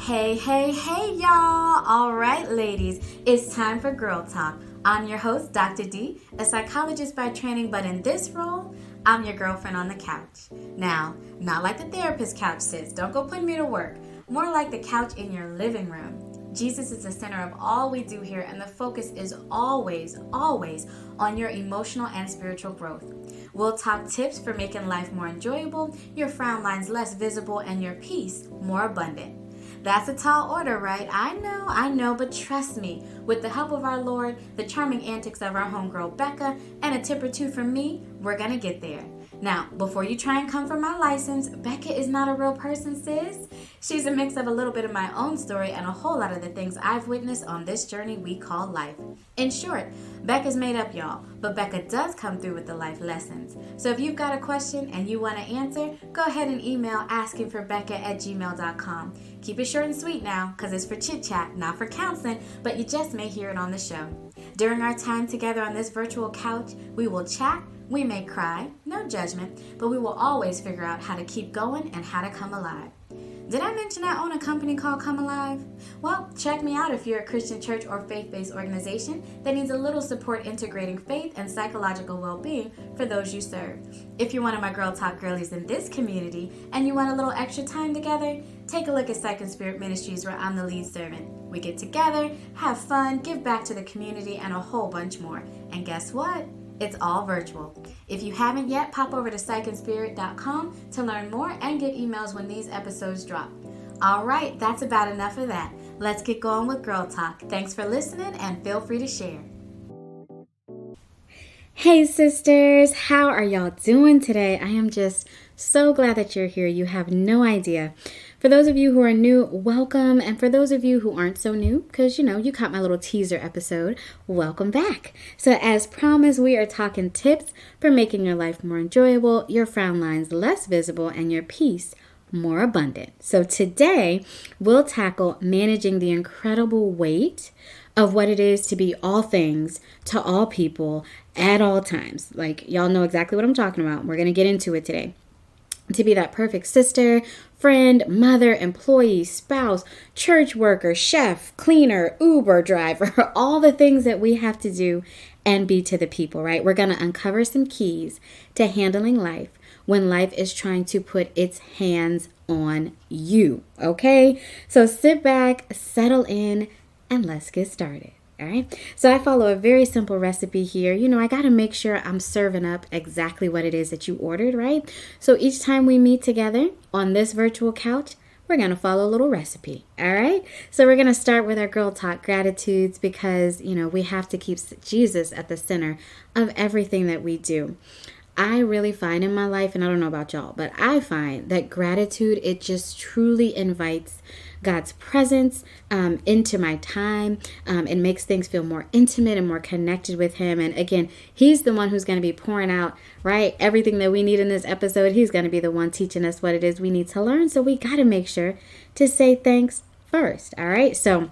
Hey, hey, hey, y'all. All right, ladies, it's time for Girl Talk. I'm your host, Dr. D, a psychologist by training, but in this role, I'm your girlfriend on the couch. Now, not like the therapist couch sits, don't go putting me to work. More like the couch in your living room. Jesus is the center of all we do here, and the focus is always, always on your emotional and spiritual growth. We'll talk tips for making life more enjoyable, your frown lines less visible, and your peace more abundant. That's a tall order, right? I know, but trust me, with the help of our Lord, the charming antics of our homegirl Becca, and a tip or two from me, we're gonna get there. Now, before you try and come for my license, Becca is not a real person, sis. She's a mix of a little bit of my own story and a whole lot of the things I've witnessed on this journey we call life. In short, Becca's made up, y'all, but Becca does come through with the life lessons. So if you've got a question and you want to answer, go ahead and email askingforbecca@gmail.com. Keep it short and sweet now, because it's for chit-chat, not for counseling, but you just may hear it on the show. During our time together on this virtual couch, we will chat, we may cry, no judgment, but we will always figure out how to keep going and how to come alive. Did I mention I own a company called Come Alive? Well, check me out if you're a Christian church or faith-based organization that needs a little support integrating faith and psychological well-being for those you serve. If you're one of my Girl Talk girlies in this community and you want a little extra time together, take a look at Psych and Spirit Ministries where I'm the lead servant. We get together, have fun, give back to the community, and a whole bunch more. And guess what? It's all virtual. If you haven't yet, pop over to psychandspirit.com to learn more and get emails when these episodes drop. All right, that's about enough of that. Let's get going with Girl Talk. Thanks for listening and feel free to share. Hey sisters, how are y'all doing today? I am just so glad that you're here. You have no idea. For those of you who are new, welcome. And for those of you who aren't so new, because you caught my little teaser episode, welcome back. So as promised, we are talking tips for making your life more enjoyable, your frown lines less visible, and your peace more abundant. So today, we'll tackle managing the incredible weight of what it is to be all things to all people at all times. Like, y'all know exactly what I'm talking about. We're going to get into it today. To be that perfect sister, friend, mother, employee, spouse, church worker, chef, cleaner, Uber driver, all the things that we have to do and be to the people, right? We're going to uncover some keys to handling life when life is trying to put its hands on you, okay? So sit back, settle in, and let's get started. All right. So I follow a very simple recipe here. I got to make sure I'm serving up exactly what it is that you ordered, right? So each time we meet together on this virtual couch, we're going to follow a little recipe. All right. So we're going to start with our Girl Talk gratitudes because, we have to keep Jesus at the center of everything that we do. I really find in my life, and I don't know about y'all, but I find that gratitude, it just truly invites God's presence into my time. It makes things feel more intimate and more connected with Him. And again, He's the one who's going to be pouring out, right, everything that we need in this episode. He's going to be the one teaching us what it is we need to learn. So we got to make sure to say thanks first. All right. So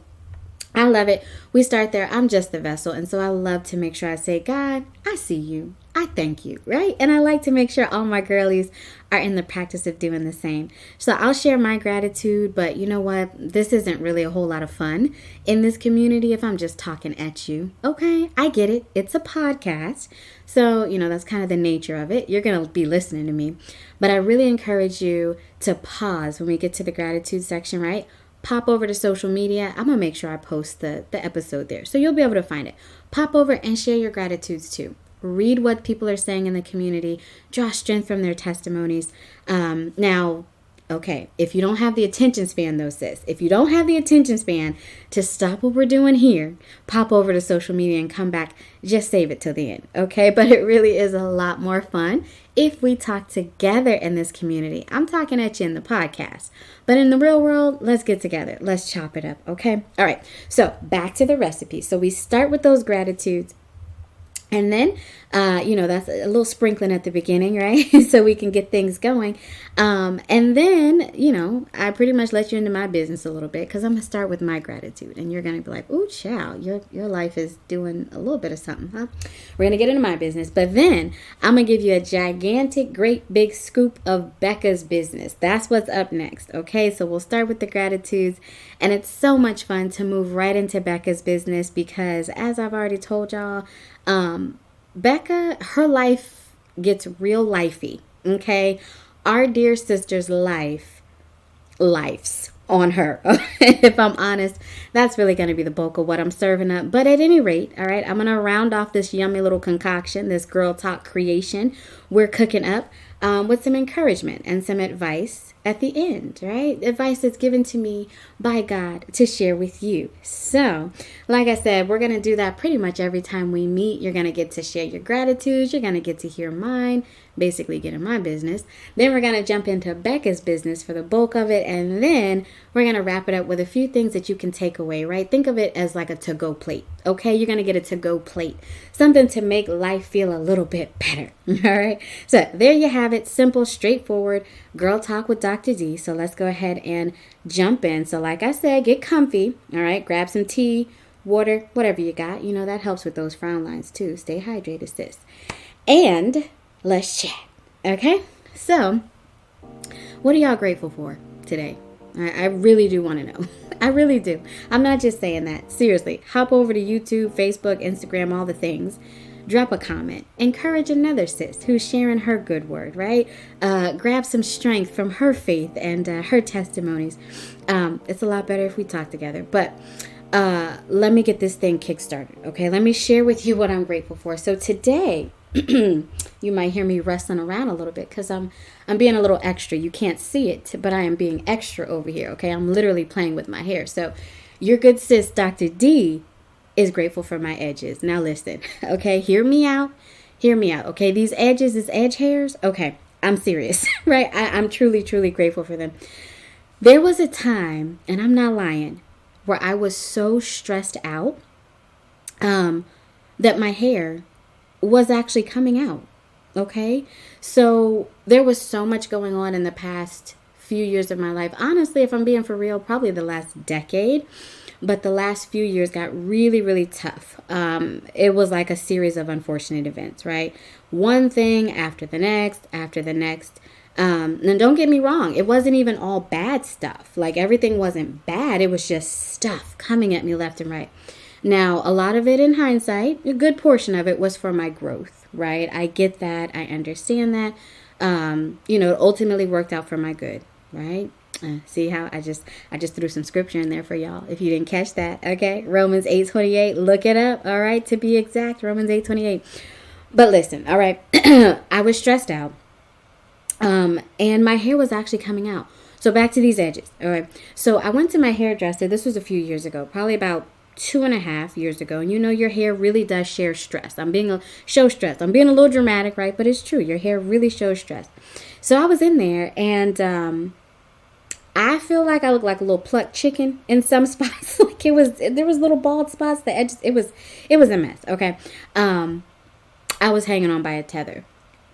I love it. We start there. I'm just the vessel. And so I love to make sure I say, God, I see you. I thank you, right? And I like to make sure all my girlies are in the practice of doing the same. So I'll share my gratitude, but you know what? This isn't really a whole lot of fun in this community if I'm just talking at you. Okay, I get it. It's a podcast. So, that's kind of the nature of it. You're going to be listening to me. But I really encourage you to pause when we get to the gratitude section, right? Pop over to social media. I'm going to make sure I post the episode there. So you'll be able to find it. Pop over and share your gratitudes too. Read what people are saying in the community. Draw strength from their testimonies. Now, okay, if you don't have the attention span though, sis, if you don't have the attention span to stop what we're doing here, pop over to social media and come back. Just save it till the end, okay? But it really is a lot more fun if we talk together in this community. I'm talking at you in the podcast, but in the real world, let's get together. Let's chop it up, okay? All right, so back to the recipe. So we start with those gratitudes. And then, that's a little sprinkling at the beginning, right? So we can get things going. And then, I pretty much let you into my business a little bit because I'm going to start with my gratitude. And you're going to be like, ooh, child, your life is doing a little bit of something, huh? We're going to get into my business. But then I'm going to give you a gigantic, great big scoop of Becca's business. That's what's up next. Okay, so we'll start with the gratitudes. And it's so much fun to move right into Becca's business because, as I've already told y'all, Becca, her life gets real lifey. Okay, our dear sister's life's on her. If I'm honest, that's really going to be the bulk of what I'm serving up. But at any rate, all right, I'm going to round off this yummy little concoction, this girl talk creation we're cooking up with some encouragement and some advice at the end, right? Advice that's given to me by God to share with you. So, like I said, we're going to do that pretty much every time we meet. You're going to get to share your gratitudes. You're going to get to hear mine, basically get in my business. Then we're going to jump into Becca's business for the bulk of it. And then we're going to wrap it up with a few things that you can take away, right? Think of it as like a to-go plate, okay? You're going to get a to-go plate, something to make life feel a little bit better, all right? So there you have it, simple, straightforward, girl talk with Dr. D. So let's go ahead and jump in. So like I said, get comfy, all right? Grab some tea, water, whatever you got. That helps with those frown lines too. Stay hydrated, sis. And let's chat, okay? So what are y'all grateful for today? I really do want to know. I really do. I'm not just saying that. Seriously, hop over to YouTube, Facebook, Instagram, all the things. Drop a comment. Encourage another sis who's sharing her good word, right? Grab some strength from her faith and her testimonies. It's a lot better if we talk together. But let me get this thing kickstarted, okay? Let me share with you what I'm grateful for. So today, you might hear me wrestling around a little bit because I'm being a little extra. You can't see it, but I am being extra over here, okay? I'm literally playing with my hair. So your good sis, Dr. D, is grateful for my edges. Now listen, okay? Hear me out. Hear me out, okay? These edges, these edge hairs, okay, I'm serious, right? I'm truly, truly grateful for them. There was a time, and I'm not lying, where I was so stressed out that my hair was actually coming out, okay? So there was so much going on in the past few years of my life. Honestly, if I'm being for real, probably the last decade. But the last few years got really, really tough. It was like a series of unfortunate events, right? One thing after the next, after the next. And don't get me wrong, it wasn't even all bad stuff. Like everything wasn't bad. It was just stuff coming at me left and right. Now, a lot of it in hindsight, a good portion of it was for my growth, right? I get that. I understand that. It ultimately worked out for my good, right? See how I just threw some scripture in there for y'all if you didn't catch that, okay? Romans 8:28, look it up, all right? To be exact, Romans 8:28. But listen, all right, I was stressed out, and my hair was actually coming out. So back to these edges, all right? So I went to my hairdresser. This was a few years ago, probably about 2.5 years ago. And your hair really does share stress. Show stress. I'm being a little dramatic, right? But it's true. Your hair really shows stress. So I was in there and I feel like I look like a little plucked chicken in some spots. Like there was little bald spots. The edges, it was a mess. Okay. I was hanging on by a tether.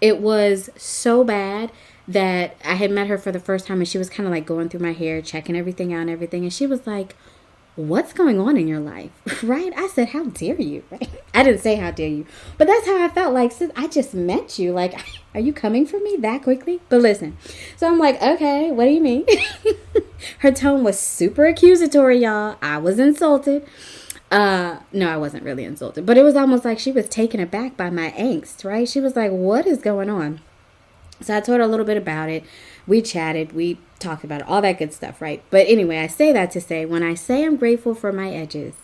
It was so bad that I had met her for the first time and she was kind of like going through my hair, checking everything out and everything. And she was like, what's going on in your life? Right? I said, how dare you? Right? I didn't say how dare you, but that's how I felt. Like, sis, I just met you. Like, are you coming for me that quickly? But listen, so I'm like, okay, what do you mean? Her tone was super accusatory, y'all. I was insulted. No, I wasn't really insulted, but it was almost like she was taken aback by my angst, right? She was like, what is going on? So I told her a little bit about it. We chatted, we talked about it, all that good stuff, right? But anyway, I say that to say, when I say I'm grateful for my edges,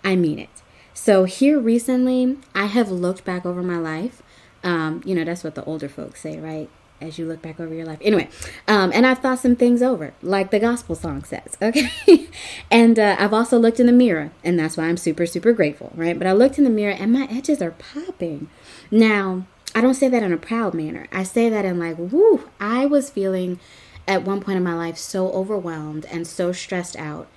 I mean it. So here recently, I have looked back over my life. That's what the older folks say, right? As you look back over your life. Anyway, and I've thought some things over, like the gospel song says, okay? And I've also looked in the mirror, and that's why I'm super, super grateful, right? But I looked in the mirror, and my edges are popping. Now, I don't say that in a proud manner. I say that in like, woo, I was feeling at one point in my life so overwhelmed and so stressed out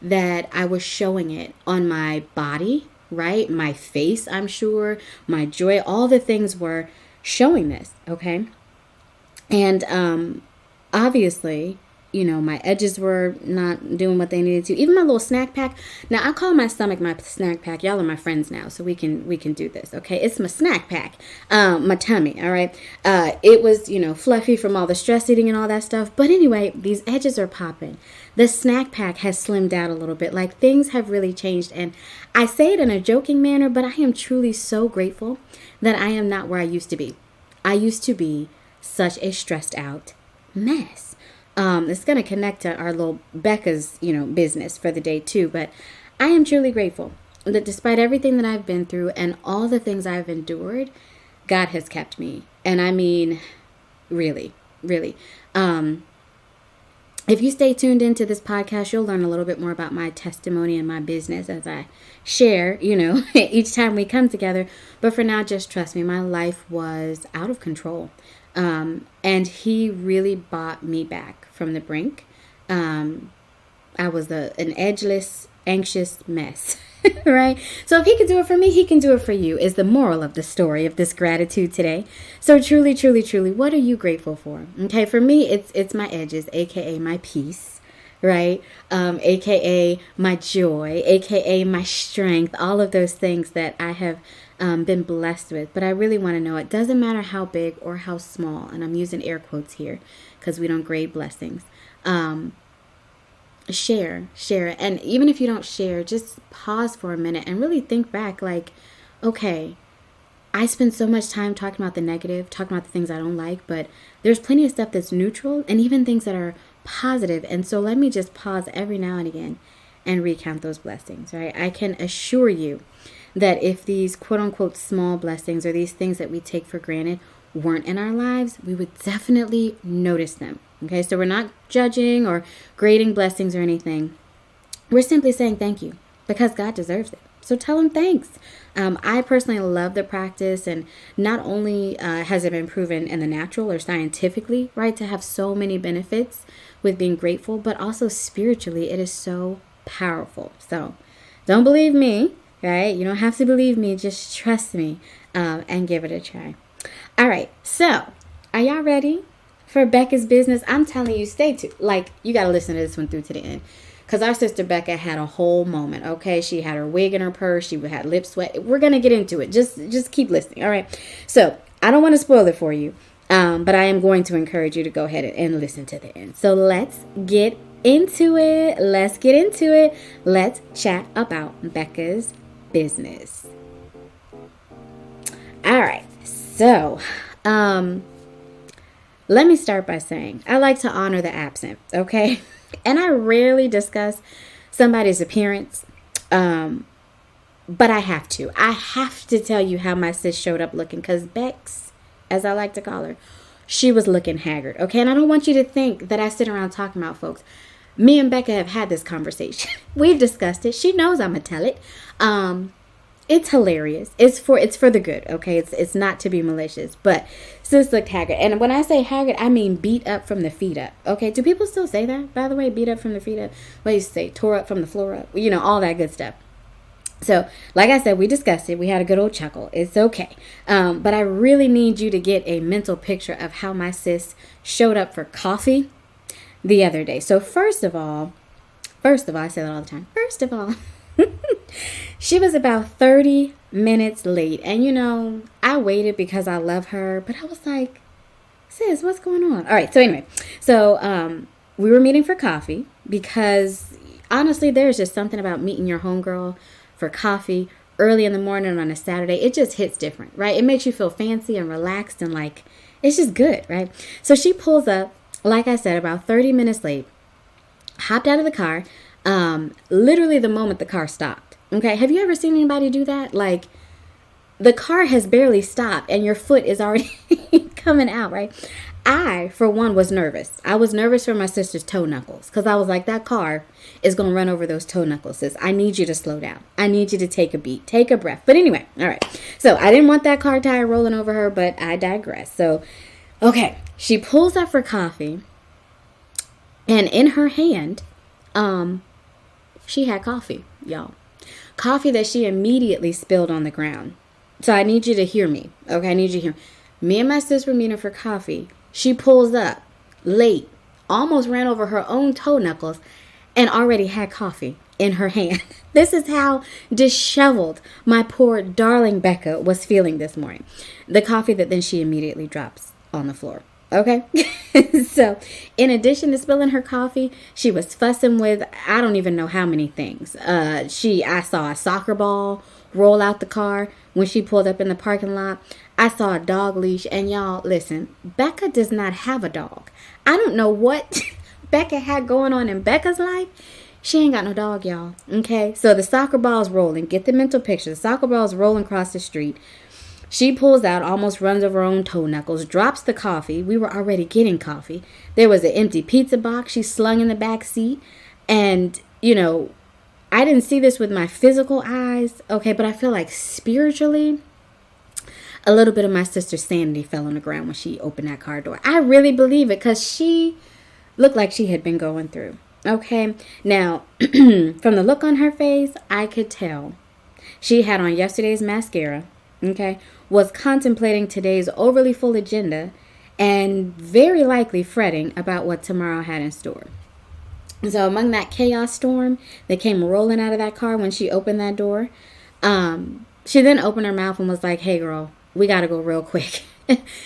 that I was showing it on my body, right? My face, I'm sure, my joy, all the things were showing this, okay? And obviously, my edges were not doing what they needed to. Even my little snack pack. Now I call my stomach my snack pack. Y'all are my friends now, so we can do this. Okay, it's my snack pack. My tummy. All right. It was fluffy from all the stress eating and all that stuff. But anyway, these edges are popping. The snack pack has slimmed out a little bit. Like things have really changed, and I say it in a joking manner, but I am truly so grateful that I am not where I used to be. I used to be such a stressed out mess. It's going to connect to our little Becca's, business for the day too. But I am truly grateful that despite everything that I've been through and all the things I've endured, God has kept me. And I mean, really, really. If you stay tuned into this podcast, you'll learn a little bit more about my testimony and my business as I share, each time we come together. But for now, just trust me, my life was out of control. And he really brought me back from the brink. I was an edgeless, anxious mess, right? So if he could do it for me, he can do it for you, is the moral of the story of this gratitude today. So truly, truly, truly, what are you grateful for? Okay, for me, it's my edges, aka my peace, right? AKA my joy, AKA my strength, all of those things that I have been blessed with. But I really want to know, it doesn't matter how big or how small, and I'm using air quotes here because we don't grade blessings. Share. And even if you don't share, just pause for a minute and really think back like, okay, I spend so much time talking about the negative, talking about the things I don't like, but there's plenty of stuff that's neutral and even things that are positive. And so let me just pause every now and again and recount those blessings, right? I can assure you that if these quote unquote small blessings or these things that we take for granted weren't in our lives, we would definitely notice them. Okay, so we're not judging or grading blessings or anything. We're simply saying thank you because God deserves it. So tell him thanks. I personally love the practice, and not only has it been proven in the natural or scientifically, right, to have so many benefits with being grateful, but also spiritually, it is so powerful. So don't believe me, right? You don't have to believe me. Just trust me and give it a try. All right. So are y'all ready for Becca's business? I'm telling you, stay tuned. Like, you got to listen to this one through to the end. Because our sister Becca had a whole moment, okay? She had her wig in her purse. She had lip sweat. We're going to get into it. Just keep listening, all right? So I don't want to spoil it for you, but I am going to encourage you to go ahead and listen to the end. So let's get into it. Let's chat about Becca's business. All right. So, let me start by saying I like to honor the absent, okay? And I rarely discuss somebody's appearance, but I have to. I have to tell you how my sis showed up looking, because Bex, as I like to call her, she was looking haggard, okay? And I don't want you to think that I sit around talking about folks. Me and Becca have had this conversation. We've discussed it. She knows I'm going to tell it. It's hilarious. It's for the good, okay? It's not to be malicious, but sis looked haggard. And when I say haggard, I mean beat up from the feet up, okay? Do people still say that, by the way? Beat up from the feet up? What do you say? Tore up from the floor up? All that good stuff. So, like I said, we discussed it. We had a good old chuckle. It's okay. But I really need you to get a mental picture of how my sis showed up for coffee the other day. So first of all, I say that all the time. First of all, she was about 30 minutes late. And, I waited because I love her. But I was like, sis, what's going on? All right. So anyway, we were meeting for coffee because, honestly, there's just something about meeting your homegirl for coffee early in the morning on a Saturday. It just hits different, right? It makes you feel fancy and relaxed and like, it's just good, right? So she pulls up, like I said, about 30 minutes late, hopped out of the car, literally the moment the car stopped. Okay, have you ever seen anybody do that? Like, the car has barely stopped and your foot is already coming out, right? I, for one, was nervous. I was nervous for my sister's toe knuckles because I was like, that car is going to run over those toe knuckles, sis. I need you to slow down. I need you to take a beat, take a breath. But anyway, all right. So I didn't want that car tire rolling over her, but I digress. So, okay, she pulls up for coffee, and in her hand, she had coffee, y'all. Coffee that she immediately spilled on the ground. So I need you to hear me. Okay, I need you to hear me. Me and my sis were meeting for coffee. She pulls up late, almost ran over her own toe knuckles, and already had coffee in her hand. This is how disheveled my poor darling Becca was feeling this morning. The coffee that then she immediately drops on the floor. Okay? So, in addition to spilling her coffee, she was fussing with I don't even know how many things. I saw a soccer ball roll out the car when she pulled up in the parking lot. I saw a dog leash, and y'all, listen, Becca does not have a dog. I don't know what Becca had going on in Becca's life. She ain't got no dog, y'all. Okay? So the soccer ball's rolling. Get the mental picture. The soccer ball's rolling across the street. She pulls out, almost runs over her own toe knuckles, drops the coffee. We were already getting coffee. There was an empty pizza box she slung in the back seat. And, I didn't see this with my physical eyes, okay, but I feel like spiritually, a little bit of my sister's sanity fell on the ground when she opened that car door. I really believe it because she looked like she had been going through, okay? Now, from the look on her face, I could tell she had on yesterday's mascara, okay, was contemplating today's overly full agenda, and very likely fretting about what tomorrow had in store. So among that chaos storm that came rolling out of that car when she opened that door, she then opened her mouth and was like, hey, girl, we got to go real quick.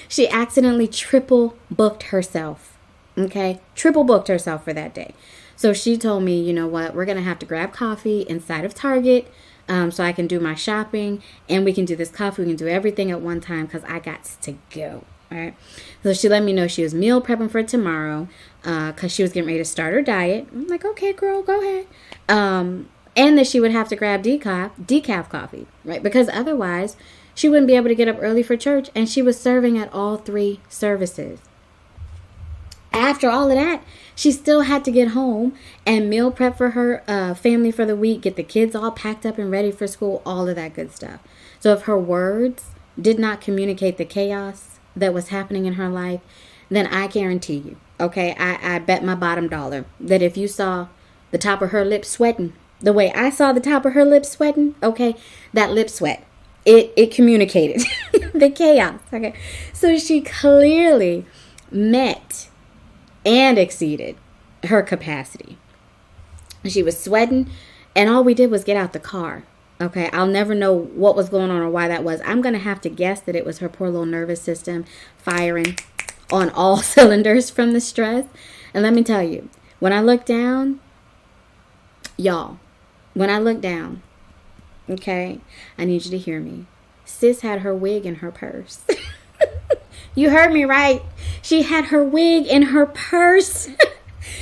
She accidentally triple booked herself, okay? Triple booked herself for that day. So she told me, you know what, we're going to have to grab coffee inside of Target so I can do my shopping, and we can do this coffee. We can do everything at one time because I got to go. All right. So she let me know she was meal prepping for tomorrow because she was getting ready to start her diet. I'm like, okay, girl, go ahead. And that she would have to grab decaf coffee, right? Because otherwise she wouldn't be able to get up early for church, and she was serving at all 3 services. After all of that, she still had to get home and meal prep for her family for the week, get the kids all packed up and ready for school, all of that good stuff. So if her words did not communicate the chaos that was happening in her life, then I guarantee you, okay, I bet my bottom dollar that if you saw the top of her lips sweating the way I saw the top of her lips sweating, okay, that lip sweat, it communicated the chaos, okay? So she clearly met and exceeded her capacity. She was sweating, and all we did was get out the car. Okay, I'll never know what was going on or why that was. I'm going to have to guess that it was her poor little nervous system firing on all cylinders from the stress. And let me tell you, when I looked down, y'all, when I looked down, okay, I need you to hear me. Sis had her wig in her purse. You heard me right. She had her wig in her purse.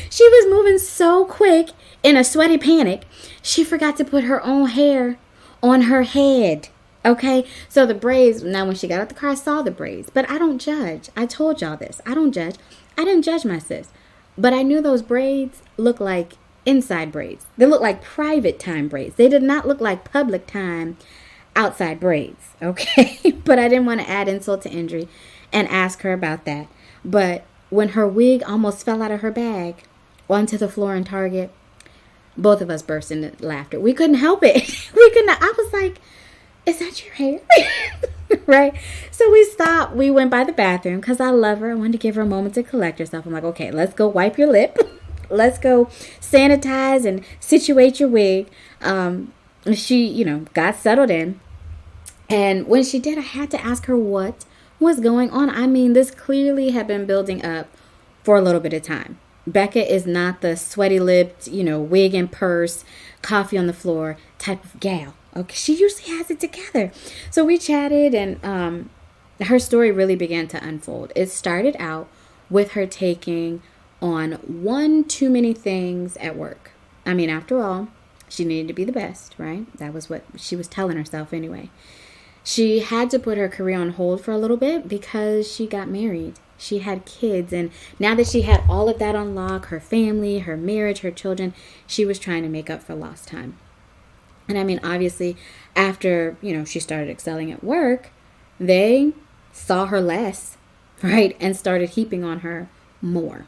She was moving so quick in a sweaty panic, she forgot to put her own hair on her head. Okay, so the braids, now when she got out the car, I saw the braids, but I don't judge. I told y'all this. I don't judge. I didn't judge my sis, but I knew those braids look like inside braids. They look like private time braids. They did not look like public time outside braids. Okay, but I didn't want to add insult to injury and ask her about that. But when her wig almost fell out of her bag onto the floor in Target, both of us burst into laughter. We couldn't help it. I was like, is that your hair? Right? So we stopped. We went by the bathroom because I love her. I wanted to give her a moment to collect herself. I'm like, okay, let's go wipe your lip. Let's go sanitize and situate your wig. She, got settled in. And when she did, I had to ask her what was going on. I mean, this clearly had been building up for a little bit of time. Becca is not the sweaty-lipped, wig and purse, coffee on the floor type of gal. Okay, she usually has it together. So we chatted, and her story really began to unfold. It started out with her taking on one too many things at work. I mean, after all, she needed to be the best, right? That was what she was telling herself anyway. She had to put her career on hold for a little bit because she got married. She had kids, and now that she had all of that on lock, her family, her marriage, her children, she was trying to make up for lost time. And I mean, obviously, after, she started excelling at work, they saw her less, right? And started heaping on her more.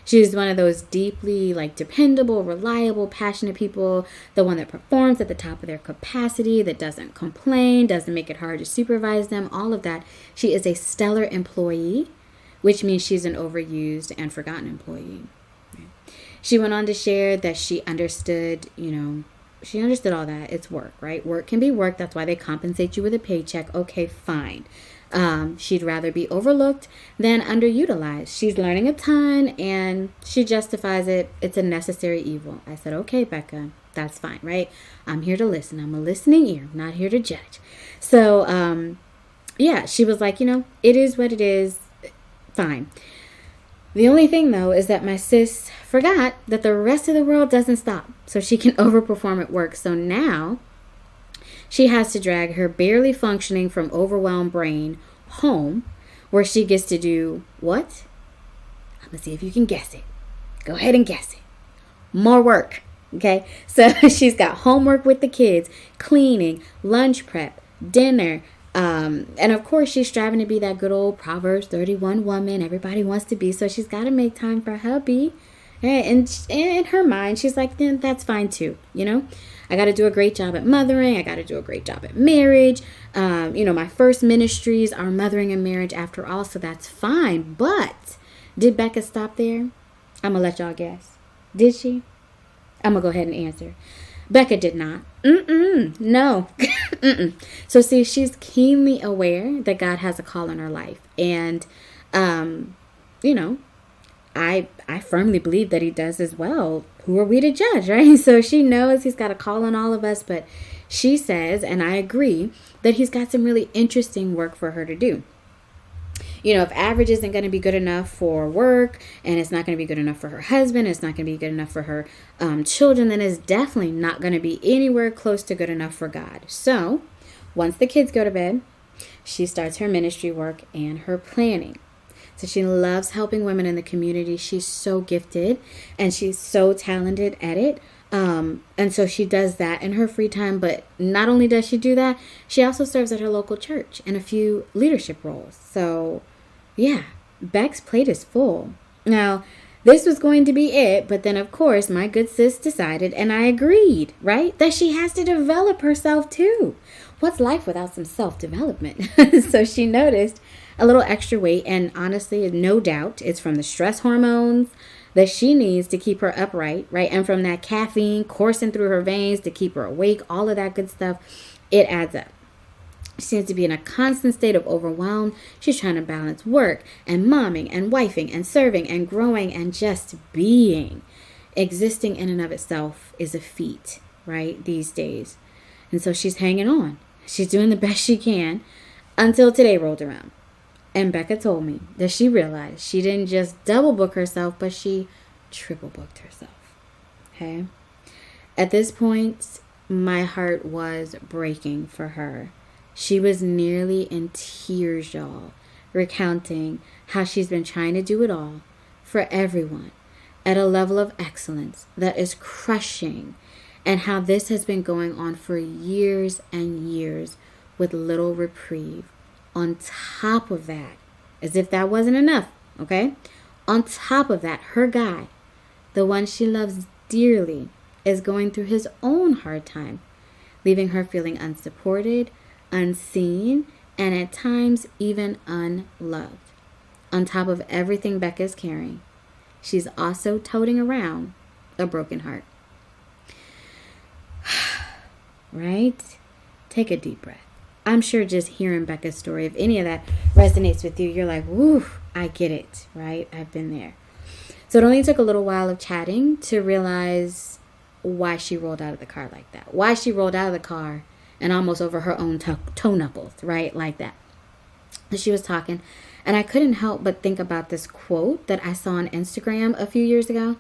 She's one of those deeply dependable, reliable, passionate people, the one that performs at the top of their capacity, that doesn't complain, doesn't make it hard to supervise them, all of that. She is a stellar employee, which means she's an overused and forgotten employee. She went on to share that she understood all that. It's work, right? Work can be work. That's why they compensate you with a paycheck. Okay, fine. She'd rather be overlooked than underutilized. She's learning a ton and she justifies it. It's a necessary evil. I said, okay, Becca, that's fine, right? I'm here to listen. I'm a listening ear. I'm not here to judge. So, yeah, she was like, it is what it is. Fine. The only thing, though, is that my sis forgot that the rest of the world doesn't stop, so she can overperform at work. So now she has to drag her barely functioning from overwhelmed brain home, where she gets to do what? I'm going to see if you can guess it. Go ahead and guess it. More work. Okay? So she's got homework with the kids, cleaning, lunch prep, dinner, and of course, she's striving to be that good old Proverbs 31 woman everybody wants to be. So she's got to make time for hubby. And in her mind, she's like, then that's fine too. I got to do a great job at mothering. I got to do a great job at marriage. My first ministries are mothering and marriage after all. So that's fine. But did Becca stop there? I'm going to let y'all guess. Did she? I'm going to go ahead and answer. Becca did not. No. So see, she's keenly aware that God has a call in her life. And, I firmly believe that he does as well. Who are we to judge, right? So she knows he's got a call on all of us, but she says, and I agree, that he's got some really interesting work for her to do. If average isn't going to be good enough for work, and it's not going to be good enough for her husband, it's not going to be good enough for her children, then it's definitely not going to be anywhere close to good enough for God. So once the kids go to bed, she starts her ministry work and her planning. So she loves helping women in the community. She's so gifted and she's so talented at it. And so she does that in her free time. But not only does she do that, she also serves at her local church in a few leadership roles. So yeah, Beck's plate is full. Now, this was going to be it. But then, of course, my good sis decided, and I agreed, right, that she has to develop herself too. What's life without some self-development? So she noticed a little extra weight, and honestly, no doubt it's from the stress hormones that she needs to keep her upright, right? And from that caffeine coursing through her veins to keep her awake, all of that good stuff, it adds up. She seems to be in a constant state of overwhelm. She's trying to balance work and momming and wifing and serving and growing and just being. Existing in and of itself is a feat, right, these days. And so she's hanging on. She's doing the best she can until today rolled around. And Becca told me that she realized she didn't just double book herself, but she triple booked herself. Okay? At this point, my heart was breaking for her. She was nearly in tears, y'all, recounting how she's been trying to do it all for everyone at a level of excellence that is crushing, and how this has been going on for years and years with little reprieve. On top of that, as if that wasn't enough, okay? On top of that, her guy, the one she loves dearly, is going through his own hard time, leaving her feeling unsupported, unseen, and at times even unloved. On top of everything Becca's carrying, she's also toting around a broken heart. Right? Take a deep breath. I'm sure just hearing Becca's story, if any of that resonates with you, you're like, woo, I get it, right? I've been there. So it only took a little while of chatting to realize why she rolled out of the car like that. Why she rolled out of the car and almost over her own toe knuckles, right? Like that. She was talking, and I couldn't help but think about this quote that I saw on Instagram a few years ago.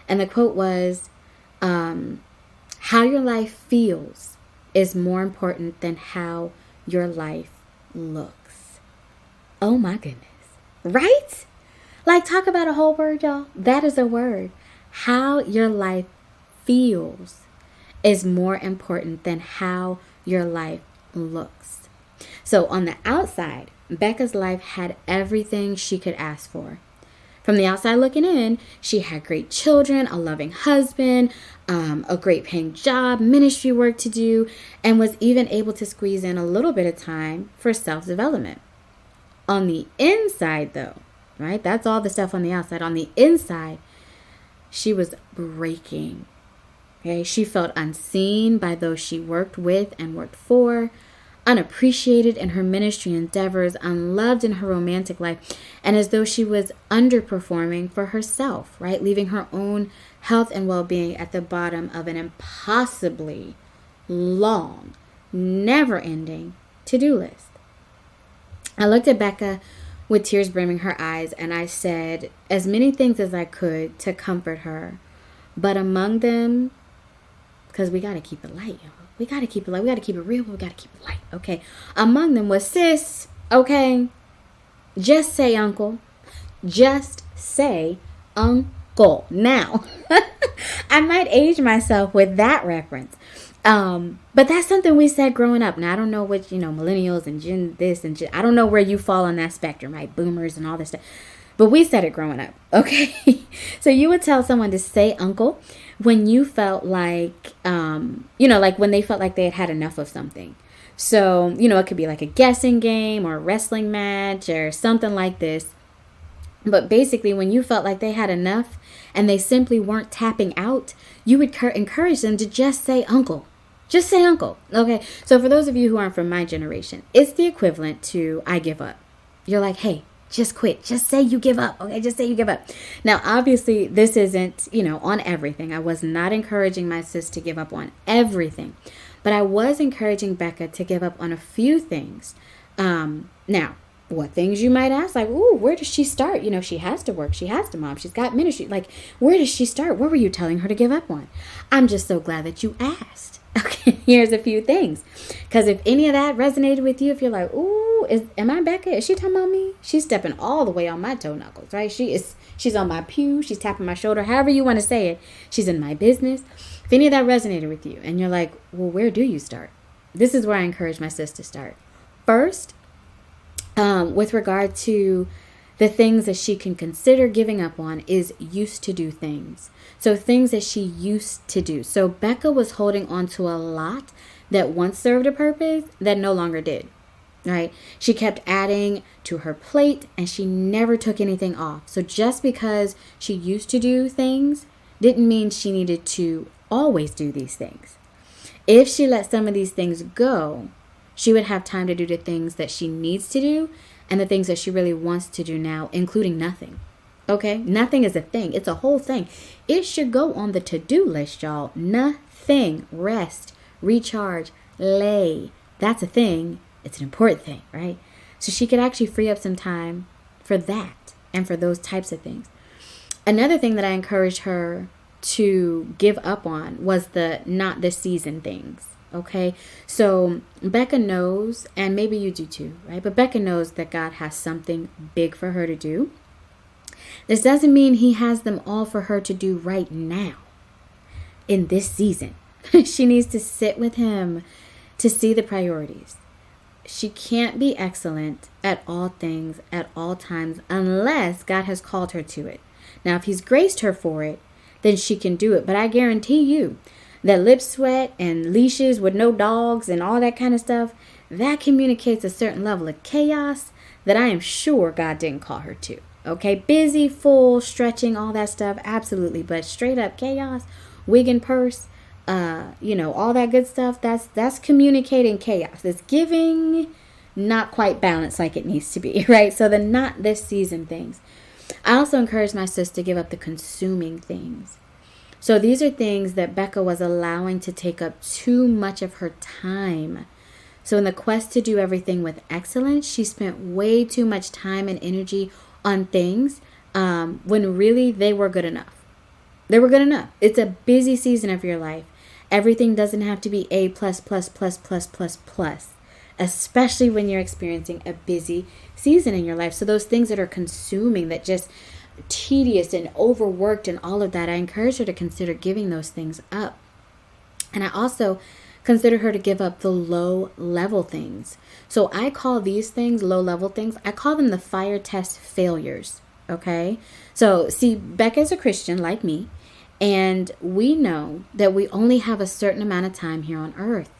And the quote was, how your life feels is more important than how your life looks. Oh my goodness. Right? Like, talk about a whole word, y'all. That is a word. How your life feels is more important than how your life looks. So on the outside, Becca's life had everything she could ask for. From the outside looking in, she had great children, a loving husband, a great paying job, ministry work to do, and was even able to squeeze in a little bit of time for self-development. On the inside, though, right? That's all the stuff on the outside. On the inside, she was breaking. Okay, she felt unseen by those she worked with and worked for, unappreciated in her ministry endeavors, unloved in her romantic life, and as though she was underperforming for herself, right? Leaving her own health and well-being at the bottom of an impossibly long, never-ending to-do list. I looked at Becca with tears brimming her eyes, and I said as many things as I could to comfort her, but among them, because we got to keep it light, y'all. We got to keep it light. We got to keep it real, but we got to keep it light. Okay. Among them was, sis, okay, just say uncle. Just say uncle. Now, I might age myself with that reference. But that's something we said growing up. Now, I don't know what, millennials and Gen this and Gen, I don't know where you fall on that spectrum, right? Boomers and all this stuff. But we said it growing up, okay? So you would tell someone to say uncle when you felt like, like when they felt like they had enough of something. So, it could be like a guessing game or a wrestling match or something like this. But basically, when you felt like they had enough and they simply weren't tapping out, you would encourage them to just say uncle. Just say uncle, okay? So for those of you who aren't from my generation, it's the equivalent to I give up. You're like, hey, just quit. Just say you give up. Okay, just say you give up. Now, obviously, this isn't, on everything. I was not encouraging my sis to give up on everything. But I was encouraging Becca to give up on a few things. Now, what things you might ask? Like, ooh, where does she start? She has to work. She has to mom. She's got ministry. Like, where does she start? What were you telling her to give up on? I'm just so glad that you asked. Okay, here's a few things. Because if any of that resonated with you, if you're like, ooh, am I Becca? Is she talking about me? She's stepping all the way on my toe knuckles, right? She's on my pew. She's tapping my shoulder. However you want to say it. She's in my business. If any of that resonated with you and you're like, well, where do you start? This is where I encourage my sis to start. First, with regard to the things that she can consider giving up on is used to do things. So things that she used to do. So Becca was holding on to a lot that once served a purpose that no longer did, right? She kept adding to her plate and she never took anything off. So just because she used to do things didn't mean she needed to always do these things. If she let some of these things go, she would have time to do the things that she needs to do and the things that she really wants to do now, including nothing. Okay? Nothing is a thing. It's a whole thing. It should go on the to-do list, y'all. Nothing. Rest, recharge, lay. That's a thing. It's an important thing, right? So she could actually free up some time for that and for those types of things. Another thing that I encouraged her to give up on was the not this season things. Okay, so Becca knows, and maybe you do too, right? But Becca knows that God has something big for her to do. This doesn't mean he has them all for her to do right now in this season. She needs to sit with him to see the priorities. She can't be excellent at all things at all times unless God has called her to it. Now, if he's graced her for it, then she can do it. But I guarantee you, that lip sweat and leashes with no dogs and all that kind of stuff, that communicates a certain level of chaos that I am sure God didn't call her to. Okay, busy, full, stretching, all that stuff, absolutely. But straight up chaos, wig and purse, all that good stuff, that's communicating chaos. It's giving not quite balanced like it needs to be, right? So the not this season things. I also encourage my sis to give up the consuming things. So these are things that Becca was allowing to take up too much of her time. So in the quest to do everything with excellence, she spent way too much time and energy on things when really they were good enough. They were good enough. It's a busy season of your life. Everything doesn't have to be A++++++, especially when you're experiencing a busy season in your life. So those things that are consuming, that just tedious and overworked and all of that, I encourage her to consider giving those things up. And I also consider her to give up the low level things. So I call these things low level things. I call them the fire test failures. Okay. So see, Becca's a Christian like me, and we know that we only have a certain amount of time here on earth.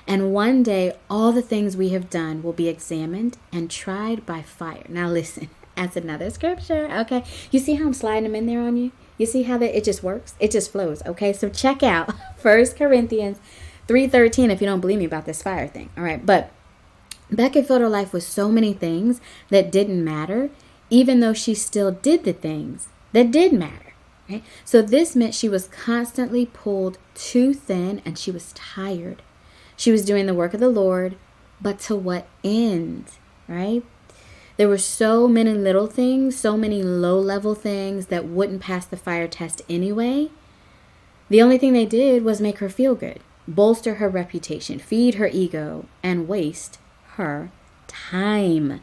And one day, all the things we have done will be examined and tried by fire. Now, listen, that's another scripture. Okay. You see how I'm sliding them in there on you? You see how that it just works? It just flows. Okay. So check out 1 Corinthians 3:13 if you don't believe me about this fire thing. All right. But Becca filled her life with so many things that didn't matter, even though she still did the things that did matter. Right? So this meant she was constantly pulled too thin and she was tired. She was doing the work of the Lord, but to what end, right? There were so many little things, so many low-level things that wouldn't pass the fire test anyway. The only thing they did was make her feel good, bolster her reputation, feed her ego, and waste her time.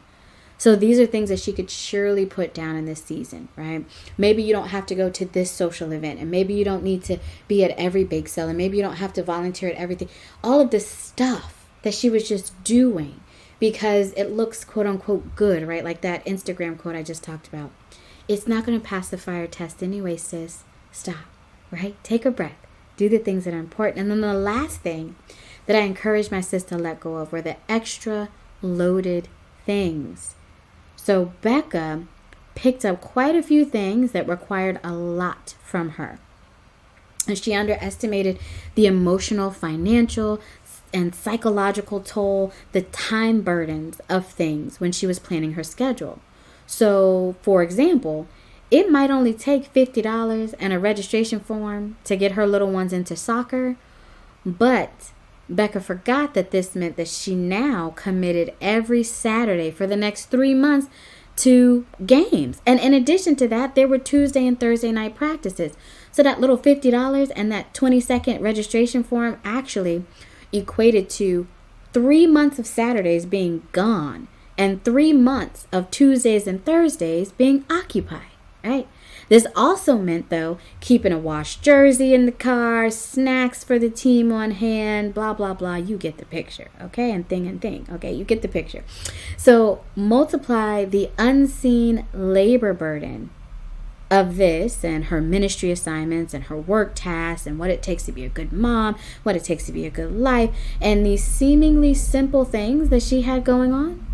So these are things that she could surely put down in this season, right? Maybe you don't have to go to this social event, and maybe you don't need to be at every bake sale, and maybe you don't have to volunteer at everything. All of this stuff that she was just doing because it looks quote unquote good, right? Like that Instagram quote I just talked about. It's not going to pass the fire test anyway, sis. Stop, right? Take a breath. Do the things that are important. And then the last thing that I encouraged my sis to let go of were the extra loaded things. So Becca picked up quite a few things that required a lot from her. And she underestimated the emotional, financial, and psychological toll, the time burdens of things when she was planning her schedule. So, for example, it might only take $50 and a registration form to get her little ones into soccer, but Becca forgot that this meant that she now committed every Saturday for the next 3 months to games. And in addition to that, there were Tuesday and Thursday night practices. So that little $50 and that 20-second registration form actually equated to 3 months of Saturdays being gone and 3 months of Tuesdays and Thursdays being occupied, right? This also meant, though, keeping a washed jersey in the car, snacks for the team on hand, blah, blah, blah. You get the picture, okay? And thing. Okay, you get the picture. So multiply the unseen labor burden of this and her ministry assignments and her work tasks and what it takes to be a good mom, what it takes to be a good life, and these seemingly simple things that she had going on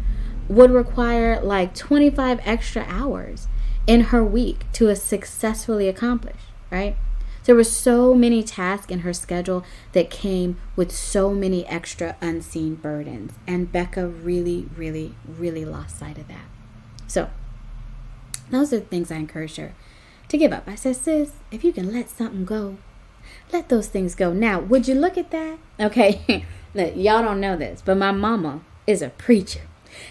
would require like 25 extra hours in her week to successfully accomplish, right? There were so many tasks in her schedule that came with so many extra unseen burdens. And Becca really, really, really lost sight of that. So those are the things I encouraged her to give up. I said, sis, if you can let something go, let those things go. Now, would you look at that? Okay, look, y'all don't know this, but my mama is a preacher.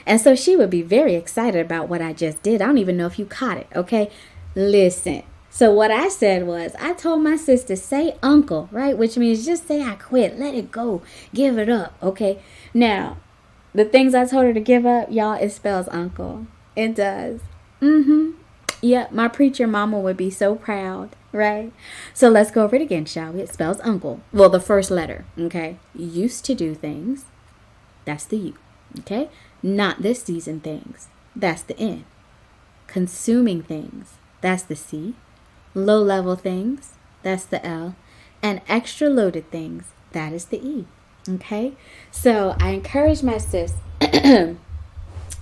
And so she would be very excited about what I just did. I don't even know if you caught it, okay? Listen. So what I said was, I told my sister, say uncle, right? Which means just say I quit. Let it go. Give it up, okay? Now, the things I told her to give up, y'all, it spells uncle. It does. Yeah, my preacher mama would be so proud, right? So let's go over it again, shall we? It spells uncle. Well, the first letter, okay? Used to do things. That's the U, okay? Not this season things. That's the N. Consuming things. That's the C. Low-level things. That's the L. And extra loaded things. That is the E. Okay? So I encourage my sis to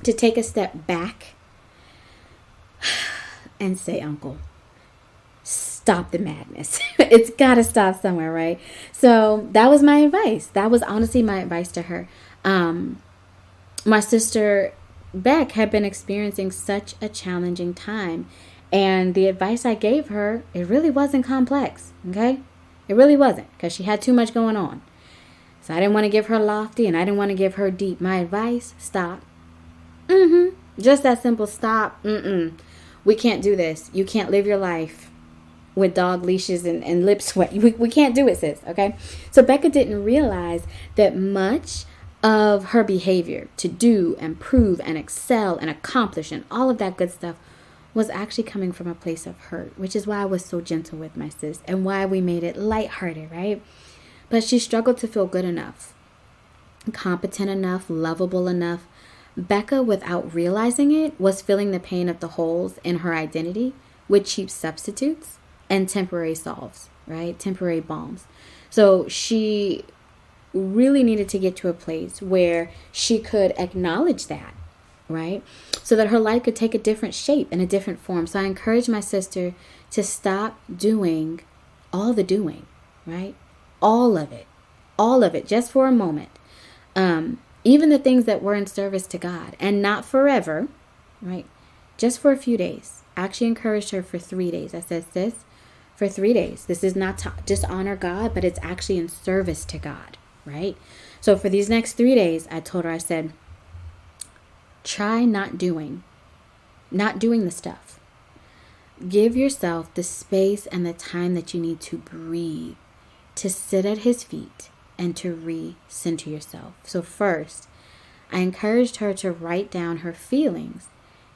take a step back and say, uncle, stop the madness. It's got to stop somewhere, right? So that was my advice. That was honestly my advice to her. My sister Beck had been experiencing such a challenging time, and the advice I gave her, it really wasn't complex, okay? It really wasn't, because she had too much going on. So I didn't want to give her lofty, and I didn't want to give her deep. My advice, stop. Just that simple, stop. We can't do this. You can't live your life with dog leashes and lip sweat. We can't do it, sis, okay? So Becca didn't realize that much of her behavior to do and prove and excel and accomplish and all of that good stuff was actually coming from a place of hurt, which is why I was so gentle with my sis and why we made it lighthearted, right? But she struggled to feel good enough, competent enough, lovable enough, Becca, without realizing it, was feeling the pain of the holes in her identity with cheap substitutes and temporary solves, right? Temporary balms. So she really needed to get to a place where she could acknowledge that, right? So that her life could take a different shape and a different form. So I encourage my sister to stop doing all the doing, right? All of it, just for a moment. Even the things that were in service to God, and not forever, right? Just for a few days. I actually encouraged her for 3 days. I said, sis, for 3 days, this is not to dishonor God, but it's actually in service to God, right? So for these next 3 days, I told her, I said, try not doing the stuff. Give yourself the space and the time that you need to breathe, to sit at his feet, and to recenter yourself. So first, I encouraged her to write down her feelings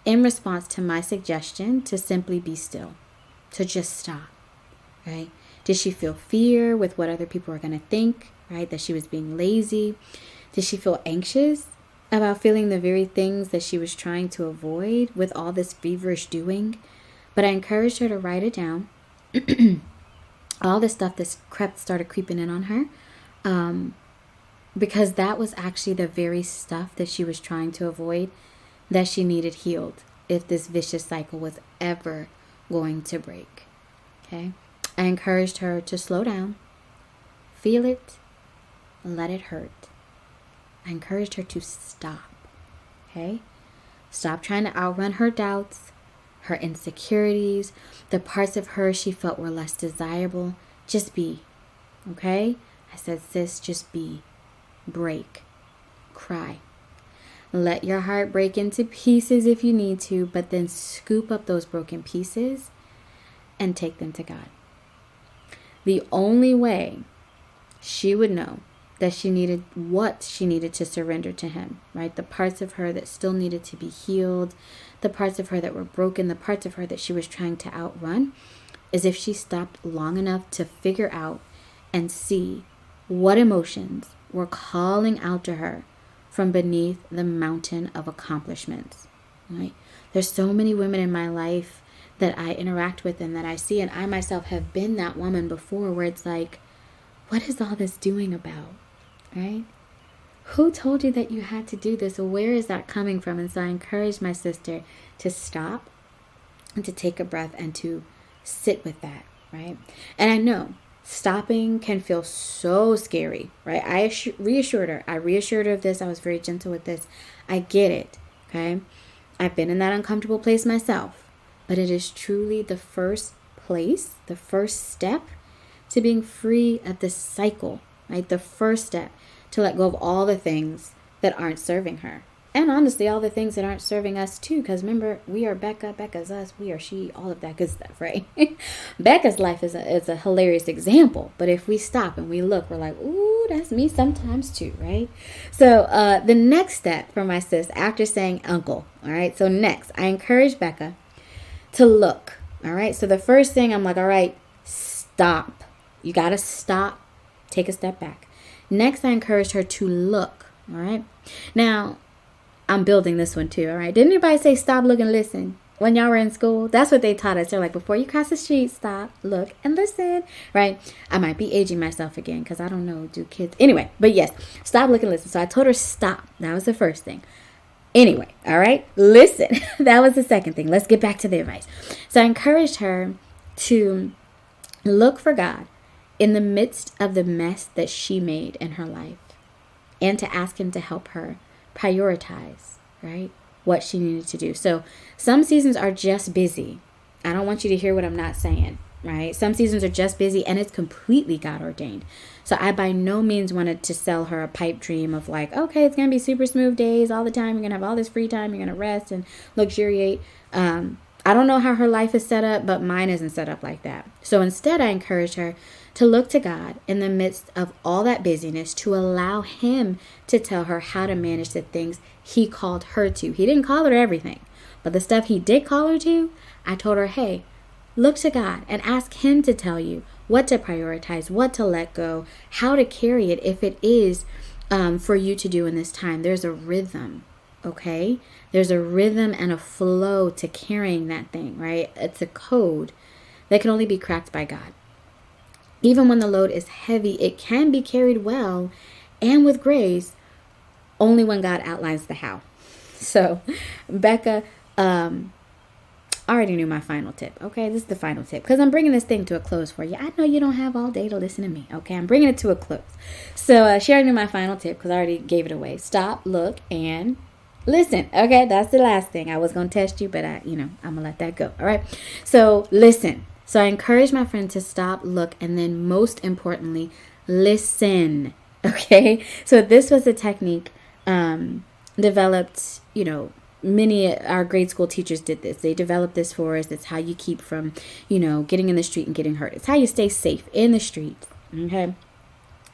in response to my suggestion to simply be still, to just stop, right? Did she feel fear with what other people are going to think, right? That she was being lazy? Did she feel anxious about feeling the very things that she was trying to avoid with all this feverish doing? But I encouraged her to write it down. All the stuff that started creeping in on her. Because that was actually the very stuff that she was trying to avoid, that she needed healed if this vicious cycle was ever going to break. Okay? I encouraged her to slow down, feel it, let it hurt. I encouraged her to stop. Okay? Stop trying to outrun her doubts, her insecurities, the parts of her she felt were less desirable. Just be. Okay? I said, sis, just be. Break. Cry. Let your heart break into pieces if you need to, but then scoop up those broken pieces and take them to God. The only way she would know that she needed what she needed to surrender to him, right? The parts of her that still needed to be healed, the parts of her that were broken, the parts of her that she was trying to outrun, is if she stopped long enough to figure out and see what emotions were calling out to her from beneath the mountain of accomplishments, right? There's so many women in my life that I interact with and that I see, and I myself have been that woman before, where it's like, what is all this doing about, right? Who told you that you had to do this? Where is that coming from? And so I encourage my sister to stop and to take a breath and to sit with that, right? And I know stopping can feel so scary, right? I reassured her of this. I was very gentle with this. I get it, okay? I've been in that uncomfortable place myself, but it is truly the first place, the first step to being free of this cycle, right? The first step to let go of all the things that aren't serving her. And honestly, all the things that aren't serving us too, because remember, we are Becca, Becca's us, we are she, all of that good stuff, right? Becca's life is a hilarious example, but if we stop and we look, we're like, ooh, that's me sometimes too, right? So the next step for my sis, after saying uncle, all right, so next, I encourage Becca to look, all right? So the first thing, I'm like, all right, stop. You got to stop, take a step back. Next, I encouraged her to look, all right? Now, I'm building this one too, all right? Didn't anybody say stop, look, and listen when y'all were in school? That's what they taught us. They're like, before you cross the street, stop, look, and listen, right? I might be aging myself again because I don't know, do kids? Anyway, but yes, stop, look, and listen. So I told her stop. That was the first thing. Anyway, all right, listen. That was the second thing. Let's get back to the advice. So I encouraged her to look for God in the midst of the mess that she made in her life, and to ask him to help her prioritize, right, what she needed to do. So some seasons are just busy. I don't want you to hear what I'm not saying, right? Some seasons are just busy, and it's completely God ordained. So I by no means wanted to sell her a pipe dream of like, okay, it's going to be super smooth days all the time. You're going to have all this free time. You're going to rest and luxuriate. I don't know how her life is set up, but mine isn't set up like that. So instead, I encouraged her to look to God in the midst of all that busyness, to allow him to tell her how to manage the things he called her to. He didn't call her to everything, but the stuff he did call her to, I told her, hey, look to God and ask him to tell you what to prioritize, what to let go, how to carry it if it is for you to do in this time. There's a rhythm, okay? There's a rhythm and a flow to carrying that thing, right? It's a code that can only be cracked by God. Even when the load is heavy, it can be carried well and with grace only when God outlines the how. So, Becca, I already knew my final tip. Okay, this is the final tip because I'm bringing this thing to a close for you. I know you don't have all day to listen to me. Okay, I'm bringing it to a close. So, she already knew my final tip because I already gave it away. Stop, look, and listen. Okay, that's the last thing. I was going to test you, but I'm going to let that go. All right. So, listen. So, I encourage my friend to stop, look, and then most importantly, listen. Okay. So, this was a technique developed, many our grade school teachers did this. They developed this for us. It's how you keep from, getting in the street and getting hurt. It's how you stay safe in the street. Okay. And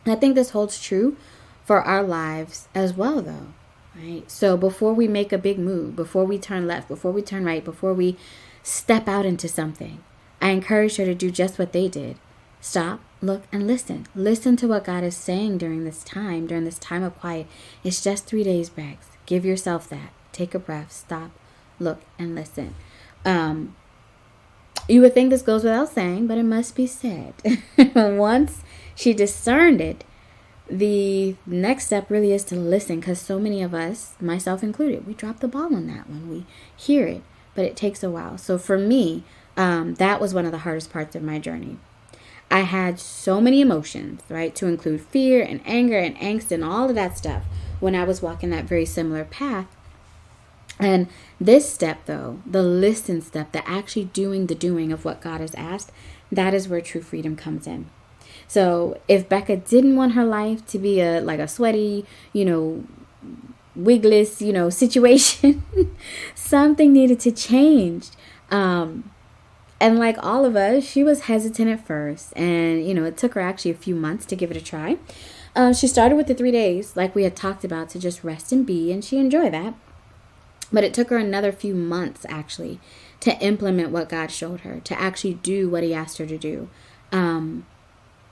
I think this holds true for our lives as well, though. Right. So before we make a big move, before we turn left, before we turn right, before we step out into something, I encourage her to do just what they did. Stop, look, and listen. Listen to what God is saying during this time of quiet. It's just 3 days, Brex. Give yourself that. Take a breath, stop, look, and listen. You would think this goes without saying, but it must be said. Once she discerned it, the next step really is to listen, because so many of us, myself included, we drop the ball on that one. We hear it, but it takes a while. So for me, that was one of the hardest parts of my journey. I had so many emotions, right, to include fear and anger and angst and all of that stuff when I was walking that very similar path. And this step, though, the listen step, the actually doing the doing of what God has asked, that is where true freedom comes in. So if Becca didn't want her life to be a sweaty, wigless, situation, something needed to change. And like all of us, she was hesitant at first. And, it took her actually a few months to give it a try. She started with the 3 days, like we had talked about, to just rest and be. And she enjoyed that. But it took her another few months, actually, to implement what God showed her, to actually do what he asked her to do.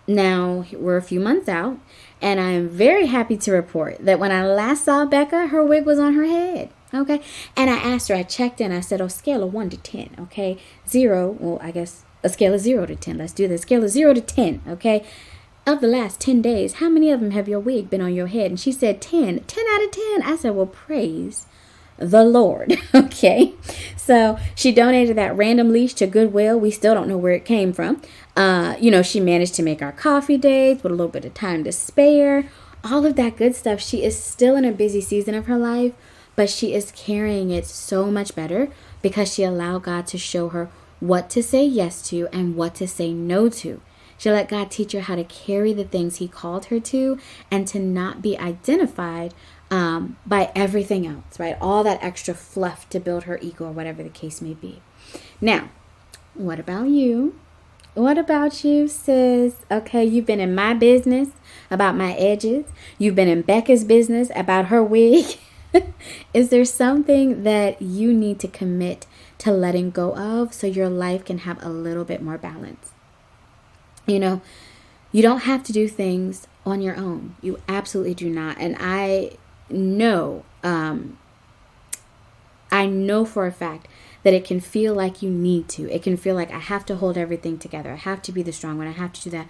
Now, we're a few months out, and I am very happy to report that when I last saw Becca, her wig was on her head. Okay. And I asked her, I checked in, I said, scale of 1 to 10. Okay. 0. Well, I guess a scale of 0 to 10. Let's do the scale of 0 to 10. Okay. Of the last 10 days, how many of them have your wig been on your head? And she said 10. 10 out of 10. I said, well, praise the Lord. Okay. So she donated that random leash to Goodwill. We still don't know where it came from. She managed to make our coffee dates with a little bit of time to spare. All of that good stuff. She is still in a busy season of her life, but she is carrying it so much better because she allowed God to show her what to say yes to and what to say no to. She let God teach her how to carry the things he called her to and to not be identified by everything else, right? All that extra fluff to build her ego or whatever the case may be. Now, what about you? What about you, sis? Okay, you've been in my business about my edges. You've been in Becca's business about her wig. Is there something that you need to commit to letting go of so your life can have a little bit more balance? You don't have to do things on your own. You absolutely do not. And I know for a fact that it can feel like you need to. It can feel like I have to hold everything together. I have to be the strong one. I have to do that.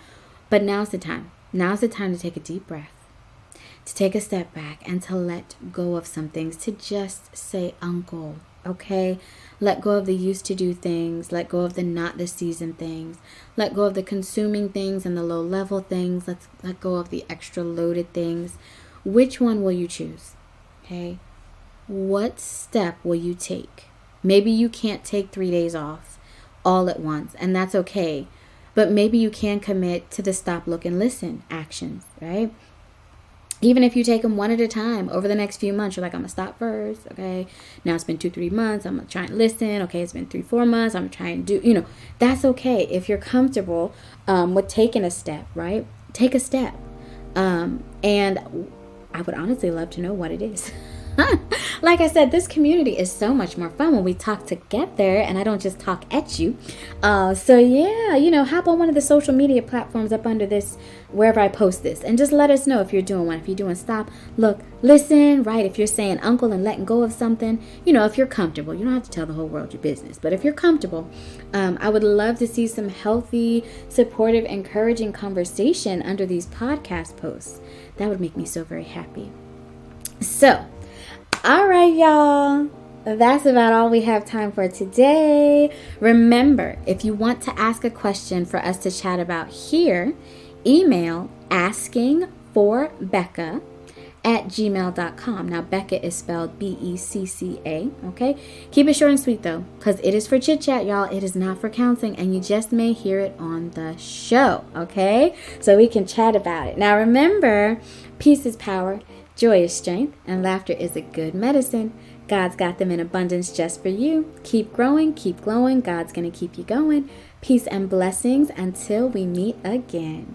But now's the time. Now's the time to take a deep breath, to take a step back, and to let go of some things, to just say uncle, okay? Let go of the used to do things. Let go of the not this season things. Let go of the consuming things and the low level things. Let go of the extra loaded things. Which one will you choose? Okay? What step will you take? Maybe you can't take 3 days off all at once, and that's okay. But maybe you can commit to the stop, look, and listen actions, right? Even if you take them one at a time over the next few months, you're like, I'm going to stop first, okay? Now it's been 2-3 months. I'm going to try and listen. Okay, it's been 3-4 months. I'm going to try and do, that's okay. If you're comfortable with taking a step, right? Take a step. And I would honestly love to know what it is. Like I said, this community is so much more fun when we talk together and I don't just talk at you. So yeah, hop on one of the social media platforms up under this, wherever I post this, and just let us know if you're doing one. If you're doing stop, look, listen, right? If you're saying uncle and letting go of something, if you're comfortable, you don't have to tell the whole world your business, but if you're comfortable, I would love to see some healthy, supportive, encouraging conversation under these podcast posts. That would make me so very happy. So, all right, y'all. That's about all we have time for today. Remember, if you want to ask a question for us to chat about here, email askingforbecca@gmail.com. Now, Becca is spelled Becca, okay? Keep it short and sweet, though, because it is for chit-chat, y'all. It is not for counseling, and you just may hear it on the show, okay? So we can chat about it. Now, remember, peace is power, joy is strength, and laughter is a good medicine. God's got them in abundance just for you. Keep growing, keep glowing. God's going to keep you going. Peace and blessings until we meet again.